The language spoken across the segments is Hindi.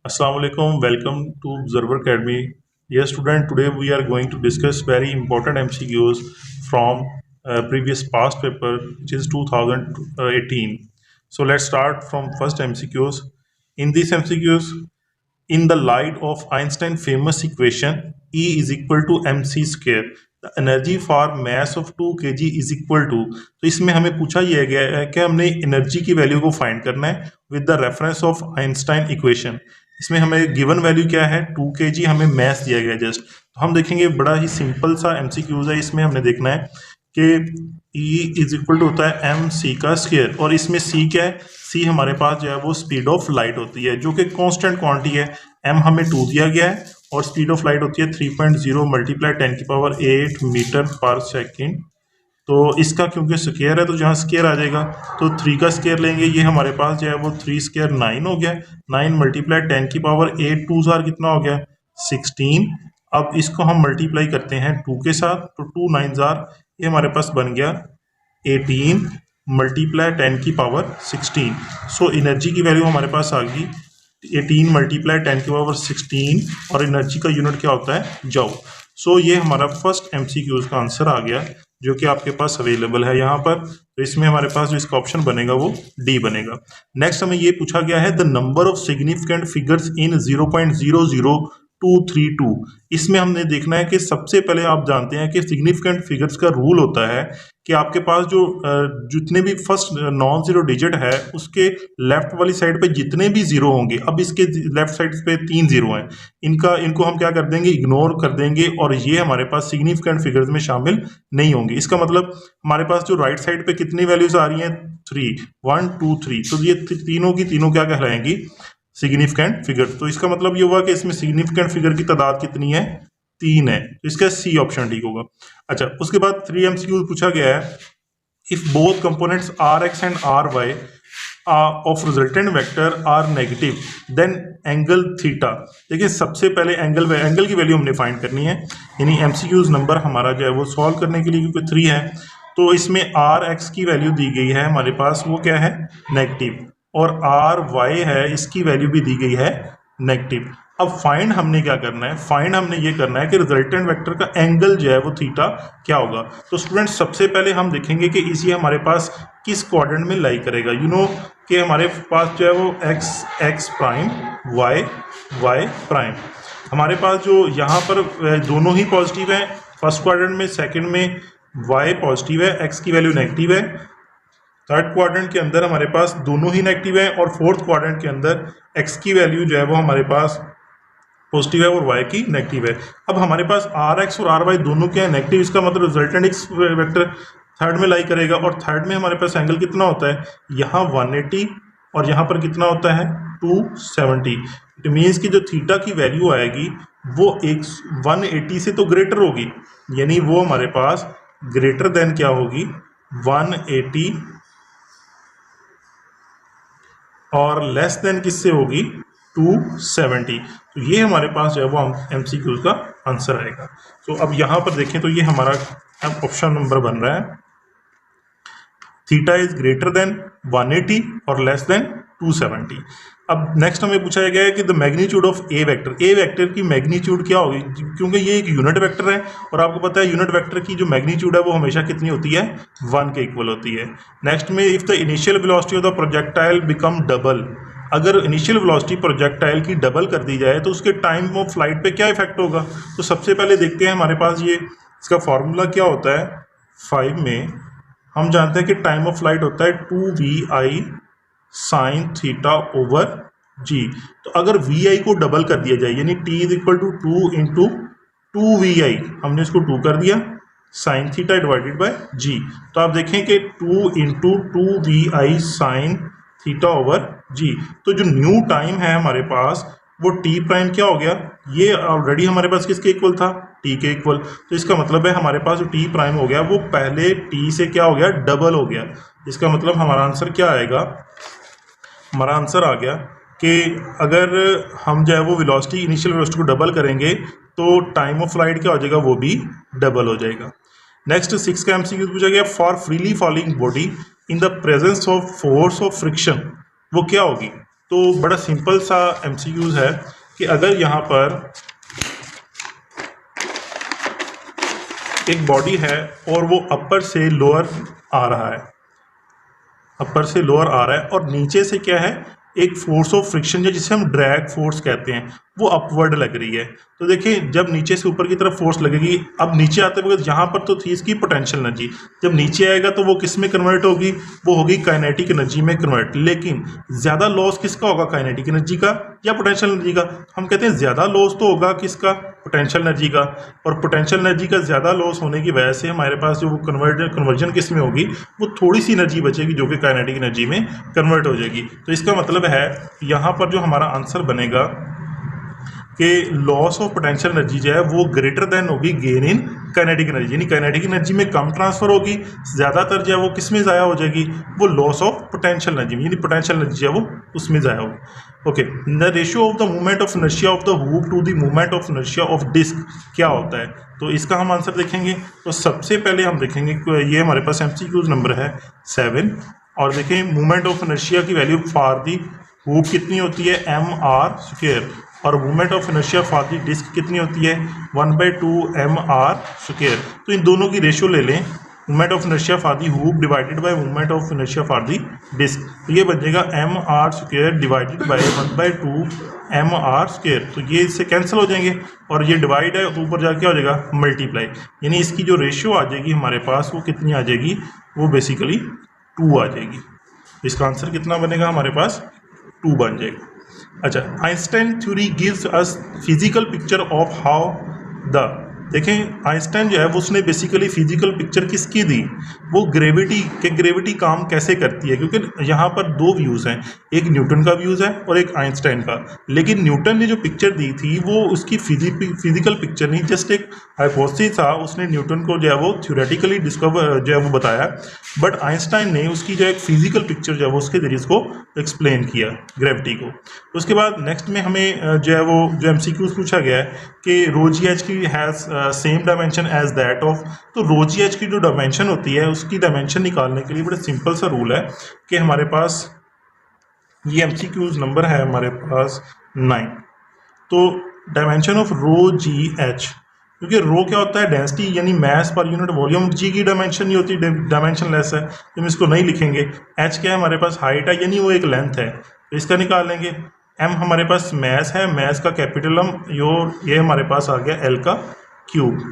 Assalamu alaikum. Welcome to Observer Academy. Yes, student. Today we are going to discuss very important MCQs from previous past paper, which is 2018. So let's start from first MCQs. In these MCQs, in the light of Einstein famous equation E is equal to mc square, the energy for mass of 2 kg is equal to, तो इसमें हमें पूछा यह गया है कि हमने एनर्जी की वैल्यू को फाइंड करना है with the reference of Einstein equation. इसमें हमें गिवन वैल्यू क्या है 2 kg, हमें मैस दिया गया जस्ट। तो हम देखेंगे बड़ा ही सिंपल सा एमसीक्यूज है। इसमें हमने देखना है कि E इज इक्वल टू होता है एम सी का स्क्वायर, और इसमें C क्या है, C हमारे पास जो है वो स्पीड ऑफ लाइट होती है जो कि कांस्टेंट क्वांटिटी है। M हमें 2 दिया गया है और स्पीड ऑफ लाइट होती है 3.0 मल्टीप्लाई 10 की पावर 8 मीटर पर सेकेंड। तो इसका क्योंकि स्क्वायर है तो जहाँ स्क्वायर आ जाएगा तो 3 का स्क्वायर लेंगे, ये हमारे पास जो है वो 3 स्क्वायर 9 हो गया। 9 मल्टीप्लाई 10 की पावर 8 2 जार कितना हो गया 16। अब इसको हम मल्टीप्लाई करते हैं 2 के साथ, तो 2 9 जार, ये हमारे पास बन गया 18 मल्टीप्लाई 10 की पावर 16। सो एनर्जी की वैल्यू हमारे पास आ गई 18 मल्टीप्लाई 10 की पावर 16, और एनर्जी का यूनिट क्या होता है जॉल। सो ये हमारा फर्स्ट एमसीक्यूज का आंसर आ गया जो कि आपके पास अवेलेबल है यहाँ पर। तो इसमें हमारे पास जो इसका ऑप्शन बनेगा वो डी बनेगा। नेक्स्ट हमें ये पूछा गया है the number of significant figures in 0.00232। इसमें हमने देखना है कि सबसे पहले आप जानते हैं कि सिग्निफिकेंट फिगर्स का रूल होता है कि आपके पास जो जितने भी फर्स्ट नॉन जीरो डिजिट है उसके लेफ्ट वाली साइड पे जितने भी जीरो होंगे, अब इसके लेफ्ट साइड पे 3 जीरो हैं, इनको हम क्या कर देंगे, इग्नोर कर देंगे, और ये हमारे पास सिग्निफिकेंट फिगर्स में शामिल नहीं होंगे। इसका मतलब हमारे पास जो राइट साइड पे कितनी वैल्यूज आ रही हैं 3 1 2 3, तो ये तीनों की तीनों क्या कहलाएंगी सिग्निफिकेंट फिगर। तो इसका मतलब ये हुआ कि इसमें सिग्निफिकेंट फिगर की तादाद कितनी है 3 है, तो इसका सी ऑप्शन ठीक होगा। अच्छा, उसके बाद 3 MCQ पूछा गया है if both components are X and R Y of resultant vector are negative then angle theta. देखिए सबसे पहले एंगल की वैल्यू हमने फाइंड करनी है, यानी MCQs नंबर हमारा जो है वो सॉल्व करने के लिए, क्योंकि 3 है तो इसमें आर एक्स की वैल्यू दी गई है हमारे पास, वो क्या है नेगेटिव, और आर वाई है इसकी वैल्यू भी दी गई है नेगेटिव। अब फाइंड हमने क्या करना है, फाइंड हमने ये करना है कि रिजल्टेंट वेक्टर का एंगल जो है वो थीटा क्या होगा। तो स्टूडेंट सबसे पहले हम देखेंगे कि इसी हमारे पास किस क्वाड्रेंट में लाई करेगा। यू नो कि हमारे पास जो है वो एक्स प्राइम वाई प्राइम, हमारे पास जो यहाँ पर दोनों ही पॉजिटिव है फर्स्ट क्वाड्रेंट में, सेकंड में वाई पॉजिटिव है, एक्स की वैल्यू नेगेटिव है, थर्ड क्वाड्रेंट के अंदर हमारे पास दोनों ही नेगेटिव है, और फोर्थ क्वाड्रेंट के अंदर एक्स की वैल्यू जो है वो हमारे पास पॉजिटिव है और वाई की नेगेटिव है। अब हमारे पास आर एक्स और आर वाई दोनों क्या है नेगेटिव, इसका मतलब रिजल्टेंट एक्स वेक्टर थर्ड में लाई करेगा, और थर्ड में हमारे पास एंगल कितना होता है यहाँ 180 और यहाँ पर कितना होता है 270। इट मीन्स कि जो थीटा की वैल्यू आएगी वो 180 से तो ग्रेटर होगी, यानी वो हमारे पास ग्रेटर देन क्या होगी 180, और लेस देन किससे होगी 270। तो ये हमारे पास जो है वो MCQ का आंसर आएगा। तो अब यहाँ पर देखें तो ये हमारा ऑप्शन नंबर बन रहा है थीटा इज ग्रेटर देन 180 और लेस देन 270। अब नेक्स्ट हमें पूछा गया है कि the magnitude of A vector की मैग्नीट्यूड क्या होगी, क्योंकि ये एक यूनिट वेक्टर है और आपको पता है यूनिट वेक्टर की जो मैग्नीट्यूड है वो हमेशा कितनी होती है 1 के इक्वल होती है। नेक्स्ट में if the initial velocity of the projectile become double, अगर इनिशियल वेलोसिटी प्रोजेक्टाइल की डबल कर दी जाए तो उसके टाइम ऑफ फ्लाइट पे क्या इफेक्ट होगा। तो सबसे पहले देखते हैं हमारे पास ये इसका फॉर्मूला क्या होता है। 5 में हम जानते हैं कि टाइम ऑफ फ्लाइट होता है 2vi sine theta over G. तो अगर vi को डबल कर दिया जाए, यानी t is equal to 2 into 2vi, हमने इसको 2 कर दिया, sine theta divided by G. तो आप देखें कि 2 into 2vi sine theta over G. तो जो न्यू टाइम है हमारे पास वो t प्राइम क्या हो गया, ये ऑलरेडी हमारे पास किसके इक्वल था t के इक्वल। तो इसका मतलब है हमारे पास जो t प्राइम हो गया वो पहले t से क्या हो गया डबल हो गया। इसका मतलब हमारा आंसर क्या आएगा, हमारा आंसर आ गया कि अगर हम जो है वो वेलोसिटी इनिशियल वेलोसिटी को डबल करेंगे तो टाइम ऑफ फ्लाइट क्या हो जाएगा वो भी डबल हो जाएगा। नेक्स्ट 6 का MCQ पूछा गया for freely falling body in the presence of force of friction, वो क्या होगी। तो बड़ा सिंपल सा एमसीक्यूज है कि अगर यहाँ पर एक बॉडी है और वो अपर से लोअर आ रहा है, अपर से लोअर आ रहा है, और नीचे से क्या है, एक फोर्स ऑफ फ्रिक्शन है जिसे हम ड्रैग फोर्स कहते हैं, वो अपवर्ड लग रही है। तो देखिए जब नीचे से ऊपर की तरफ फोर्स लगेगी, अब नीचे आते वक्त यहाँ पर तो थी इसकी पोटेंशियल एनर्जी, जब नीचे आएगा तो वो किस में कन्वर्ट होगी, वो होगी काइनेटिक एनर्जी में कन्वर्ट। लेकिन ज़्यादा लॉस किसका होगा, काइनेटिक एनर्जी का या पोटेंशियल एनर्जी का? हम कहते हैं ज़्यादा लॉस तो होगा किसका, पोटेंशियल एनर्जी का। और पोटेंशियल एनर्जी का ज़्यादा लॉस होने की वजह से हमारे पास जो वो कन्वर्जन किस में होगी, वो थोड़ी सी एनर्जी बचेगी जो कि काइनेटिक एनर्जी में कन्वर्ट हो जाएगी। तो इसका मतलब है यहाँ पर जो हमारा आंसर बनेगा कि लॉस ऑफ पोटेंशियल एनर्जी जो है वो ग्रेटर देन होगी गेन इन काइनेटिक एनर्जी, यानी काइनेटिक एनर्जी में कम ट्रांसफर होगी, ज़्यादातर जो है वो किस में ज़ाया हो जाएगी, वो लॉस ऑफ पोटेंशियल एनर्जी में, यानी पोटेंशियल एनर्जी है वो उसमें ज़ाया होगी। Okay, the ratio of the movement of inertia of the hoop to the movement of inertia of disc क्या होता है, तो इसका हम आंसर देखेंगे। तो सबसे पहले हम देखेंगे, ये हमारे पास एमसीक्यूज नंबर है 7, और देखें मूवमेंट ऑफ इनर्शिया की वैल्यू फॉर दी हूप कितनी होती है, mr², और movement of inertia for the disc कितनी होती है, 1/2 mr²। तो इन दोनों की रेशियो ले लें, movement of inertia for the hoop divided by movement of inertia for the disc, तो ये बन जाएगा mr² डिवाइडेड बाय 1/2 mr²। तो ये इससे कैंसिल हो जाएंगे, और ये डिवाइड है तो ऊपर जाके क्या हो जाएगा, मल्टीप्लाई, यानी इसकी जो रेशियो आ जाएगी हमारे पास वो कितनी आ जाएगी, वो बेसिकली 2 आ जाएगी। इसका आंसर कितना बनेगा हमारे पास, 2 बन जाएगा। अच्छा, Einstein theory gives us physical picture of how the, देखें आइंस्टाइन जो है वो उसने बेसिकली फिजिकल पिक्चर किसकी दी, वो ग्रेविटी काम कैसे करती है, क्योंकि यहाँ पर दो व्यूज़ हैं, एक न्यूटन का व्यूज़ है और एक आइंस्टाइन का। लेकिन न्यूटन ने जो पिक्चर दी थी वो उसकी फिजिकल पिक्चर नहीं, जस्ट एक हाइपोथेसिस था, उसने न्यूटन को जो है वो थ्योरेटिकली डिस्कवर जो है वो बताया, बट आइंस्टाइन ने उसकी जो एक फिजिकल पिक्चर जो है वो उसके जरिए इसको एक्सप्लेन किया ग्रेविटी को। उसके बाद नेक्स्ट में हमें जो है वो जो एमसीक्यूज पूछा गया है कि रो जी एच की has same dimension as that of, तो रो जी एच की जो डायमेंशन होती है उसकी डायमेंशन निकालने के लिए बड़ा सिंपल सा रूल है कि हमारे पास ये एमसीक्यूज नंबर है हमारे पास 9, तो dimension of rho G H, क्योंकि रो क्या होता है, डेंसिटी यानी मास पर यूनिट वॉल्यूम, जी की डायमेंशन नहीं होती, डायमेंशन लेस है, तो हम इसको नहीं लिखेंगे। एच क्या है हमारे पास, हाइट है, यानी वो एक लेंथ है, तो इसका निकाल लेंगे। एम हमारे पास मैस है, मैस का कैपिटल ये हमारे पास आ गया एल का क्यूब,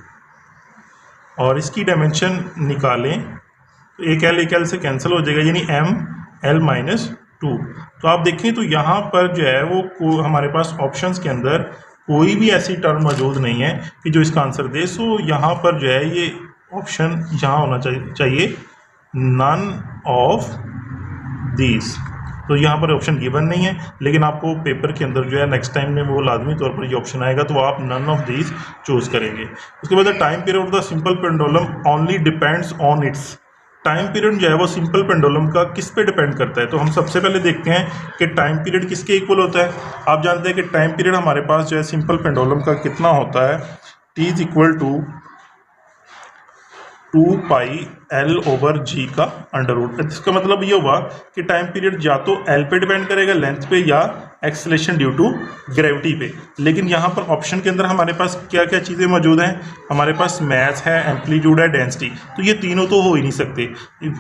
और इसकी डायमेंशन निकालें तो एक एल से कैंसिल हो जाएगा, यानी m l-2। तो आप देखें तो यहाँ पर जो है वो हमारे पास ऑप्शंस के अंदर कोई भी ऐसी टर्म मौजूद नहीं है कि जो इसका आंसर दे। सो यहाँ पर जो है ये ऑप्शन यहाँ होना चाहिए नन ऑफ दीज, तो यहाँ पर ऑप्शन गिवन नहीं है, लेकिन आपको पेपर के अंदर जो है नेक्स्ट टाइम में वो लाजमी तौर पर ये ऑप्शन आएगा, तो आप नन ऑफ दीज चूज करेंगे। उसके बाद time period of the simple pendulum only depends on it's, time period जो है वो सिंपल पेंडुलम का किस पे डिपेंड करता है, तो हम सबसे पहले देखते हैं कि टाइम पीरियड किसके इक्वल होता है। आप जानते हैं कि टाइम पीरियड हमारे पास जो है सिंपल पेंडुलम का कितना होता है, T is equal to 2πL/g का अंडर रूट। इसका मतलब ये हुआ कि टाइम पीरियड या तो L पे डिपेंड करेगा लेंथ पे, या एक्सेलेरेशन ड्यू टू ग्रेविटी पे। लेकिन यहाँ पर ऑप्शन के अंदर हमारे पास क्या क्या चीज़ें मौजूद हैं, हमारे पास मैस है, एम्पलीट्यूड है, डेंसिटी, तो ये तीनों तो हो ही नहीं सकते,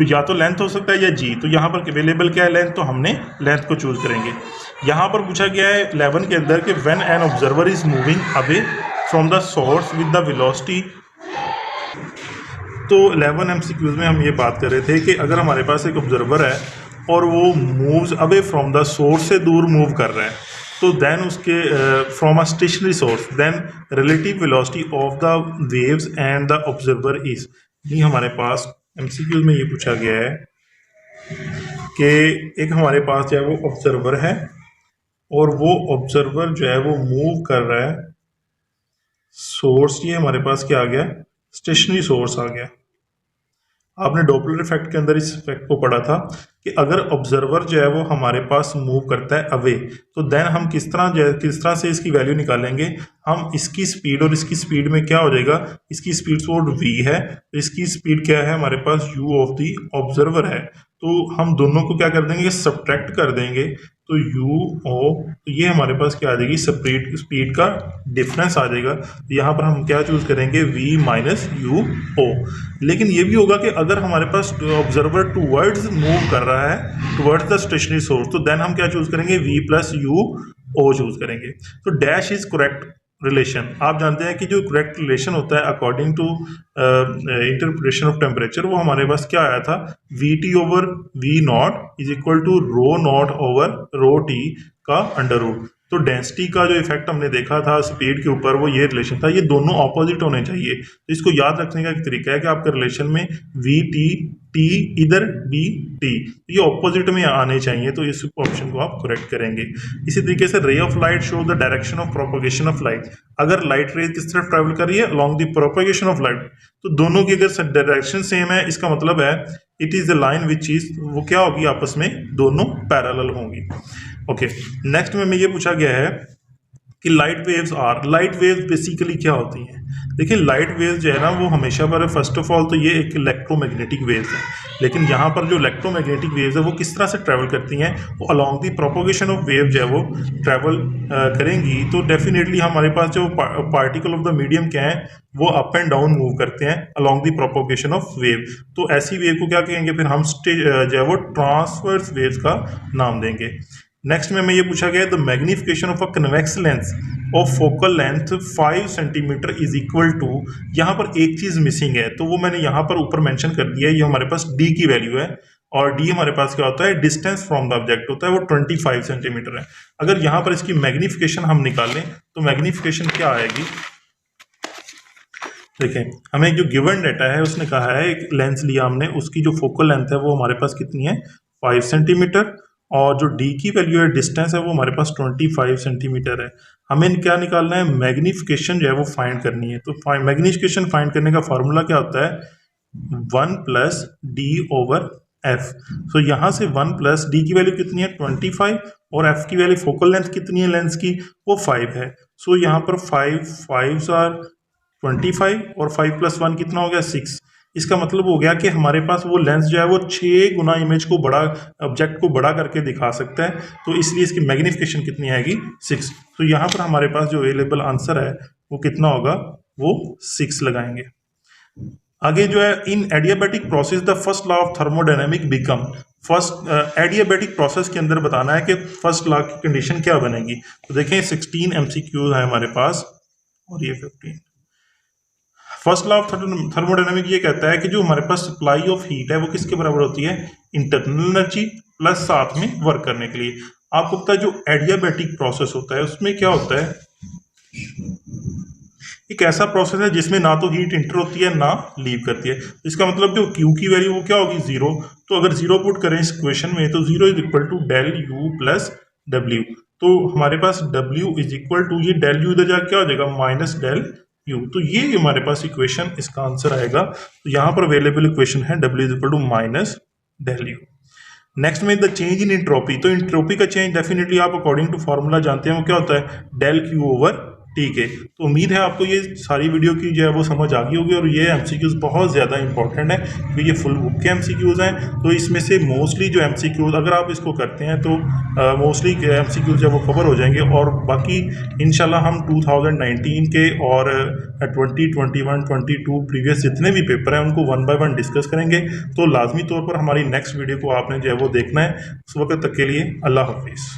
या तो लेंथ हो सकता है या जी। तो यहाँ पर अवेलेबल क्या है, लेंथ, तो हमने लेंथ को चूज करेंगे। यहाँ पर पूछा गया है 11 के अंदर कि when an observer is moving away from the source with the velocity, तो 11 एमसीक्यूज में हम ये बात कर रहे थे कि अगर हमारे पास एक ऑब्जर्वर है और वो moves away from the source से दूर मूव कर रहा है, तो देन उसके from a stationary source, then relative velocity of the waves and the observer is, ये हमारे पास एमसीक्यूज में ये पूछा गया है कि एक हमारे पास जो है वो ऑब्जर्वर है और वो ऑब्जर्वर जो है वो मूव कर रहा है, सोर्स ये हमारे पास क्या आ गया, स्टेशनरी सोर्स आ गया। आपने डॉपलर इफेक्ट के अंदर इस इफेक्ट को पढ़ा था कि अगर ऑब्जर्वर जो है वो हमारे पास मूव करता है अवे, तो देन हम किस तरह से इसकी वैल्यू निकालेंगे, हम इसकी स्पीड और इसकी स्पीड में क्या हो जाएगा, इसकी स्पीड सोर्स v है, तो इसकी स्पीड क्या है हमारे पास u ऑफ दी ऑब्जर्वर है, तो हम दोनों को क्या कर देंगे, सब्ट्रैक्ट कर देंगे, तो यू ओ, तो ये हमारे पास क्या आ जाएगी, स्पीड का डिफरेंस आ जाएगा। यहाँ पर हम क्या चूज करेंगे, v माइनस यू ओ। लेकिन ये भी होगा कि अगर हमारे पास ऑब्जर्वर टूवर्ड्स मूव कर रहा है टूवर्ड्स द स्टेशनरी सोर्स, तो देन हम क्या चूज करेंगे, v plus U O choose करेंगे। तो डैश इज करेक्ट रिलेशन। आप जानते हैं कि जो करेक्ट रिलेशन होता है according to interpretation of temperature, वो हमारे पास क्या आया था, V T over V not is equal to rho not over rho T का अंडर रूट। तो डेंसिटी का जो इफेक्ट हमने देखा था स्पीड के ऊपर, वो ये रिलेशन था। ये दोनों ऑपोजिट होने चाहिए। तो इसको याद रखने का एक तरीका है कि आपके रिलेशन में वी टी टी इधर बी टी, ये ऑपोजिट में आने चाहिए। तो इस ऑप्शन को आप करेक्ट करेंगे। इसी तरीके से ray of light show the direction of propagation of light. अगर लाइट रे किस तरफ ट्रेवल कर रही है, along the propagation of light, तो दोनों की अगर डायरेक्शन सेम है, इसका मतलब है it is the line which is, वो क्या होगी, आपस में दोनों पैरेलल होंगी। ओके, नेक्स्ट में ये पूछा गया है कि लाइट वेव्स बेसिकली क्या होती हैं। देखिए लाइट वेव्स जो है ना, वो हमेशा पर, फर्स्ट ऑफ ऑल तो ये एक इलेक्ट्रोमैग्नेटिक वेव्स है। लेकिन यहाँ पर जो इलेक्ट्रोमैग्नेटिक वेव्स है वो किस तरह से ट्रैवल करती हैं, वो along the propagation of wave जो है वो ट्रैवल करेंगी। तो डेफिनेटली हमारे पास जो पार्टिकल ऑफ द मीडियम क्या है, वो अप एंड डाउन मूव करते हैं along the propagation of wave. तो ऐसी वेव को क्या कहेंगे, फिर हम जो है वो ट्रांसवर्स वेव्स का नाम देंगे। नेक्स्ट में ये पूछा गया है the magnification of a convex lens of focal length 5 centimetre is equal to, यहाँ पर एक चीज मिसिंग है, तो वो मैंने यहाँ पर ऊपर मेंशन कर दिया है। ये हमारे पास d की वैल्यू है, और d हमारे पास क्या होता है, डिस्टेंस फ्रॉम द ऑब्जेक्ट होता है, वो 25 सेंटीमीटर है। अगर यहाँ पर इसकी मैग्निफिकेशन हम निकालें तो मैग्निफिकेशन क्या आएगी, देखें हमें जो गिवन डाटा है उसने कहा है एक लेंस लिया हमने, उसकी जो फोकल लेंथ है वो हमारे पास कितनी है, 5 सेंटीमीटर, और जो d की वैल्यू है, डिस्टेंस है, वो हमारे पास 25 सेंटीमीटर है। हमें क्या निकालना है, मैग्निफिकेशन जो है वो फाइंड करनी है। तो मैग्निफिकेशन फाइंड करने का फॉर्मूला क्या होता है, 1 प्लस डी ओवर एफ। सो यहाँ से 1 प्लस डी की वैल्यू कितनी है, 25, और एफ की वैल्यू फोकल लेंथ कितनी है लेंस की, वो 5 है। सो यहाँ पर 5 आर 25, और 5 प्लस 1 कितना हो गया, 6। इसका मतलब हो गया कि हमारे पास वो लेंस जो है वो 6 गुना इमेज को बड़ा, ऑब्जेक्ट को बड़ा करके दिखा सकता है। तो इसलिए इसकी मैग्निफिकेशन कितनी आएगी, 6। तो यहाँ पर हमारे पास जो अवेलेबल आंसर है वो कितना होगा, वो 6 लगाएंगे। आगे जो है, in adiabatic process the first law of thermodynamic become, first adiabatic process के अंदर बताना है कि फर्स्ट लॉ की कंडीशन क्या बनेगी। तो देखें 16 MCQ है हमारे पास, और ये 15। फर्स्ट लॉ ऑफ थर्मोडायनेमिक ये कहता है कि जो हमारे पास सप्लाई ऑफ हीट है वो किसके बराबर होती है, इंटरनल एनर्जी प्लस साथ में वर्क करने के लिए। आपको पता है जो एडियाबैटिक प्रोसेस होता है उसमें क्या होता है, एक ऐसा प्रोसेस है जिसमें ना तो हीट इंटर होती है ना लीव करती है। इसका मतलब जो Q की वैल्यू वो क्या होगी, 0। तो अगर 0 पुट करें इस क्वेश्चन में, तो 0 is equal to del U plus W। तो हमारे पास W इज इक्वल टू, ये डेल U इधर जाकर क्या हो जाएगा, माइनस डेल U। तो ये हमारे पास इक्वेशन, इसका आंसर आएगा। तो यहाँ पर अवेलेबल इक्वेशन है W is equal to minus del U। Next में द चेंज इन इंट्रोपी। तो इंट्रोपी का चेंज डेफिनेटली आप अकॉर्डिंग टू फॉर्मूला जानते हैं, वो क्या होता है, डेल Q ओवर ठीक है। तो उम्मीद है आपको ये सारी वीडियो की जो है वो समझ आ गई होगी, और ये MCQs बहुत ज़्यादा इंपॉर्टेंट है क्योंकि ये फुल बुक के MCQs हैं। तो इसमें से मोस्टली जो MCQs अगर आप इसको करते हैं तो मोस्टली MCQs जो वो कवर हो जाएंगे, और बाकी इंशाल्लाह हम 2019 के और 2021, 22 प्रीवियस जितने भी पेपर हैं उनको 1 बाय 1 डिस्कस करेंगे। तो लाजमी तौर पर हमारी नेक्स्ट वीडियो को आपने जो है वो देखना है। उस वक्त तक के लिए अल्लाह हाफिज़।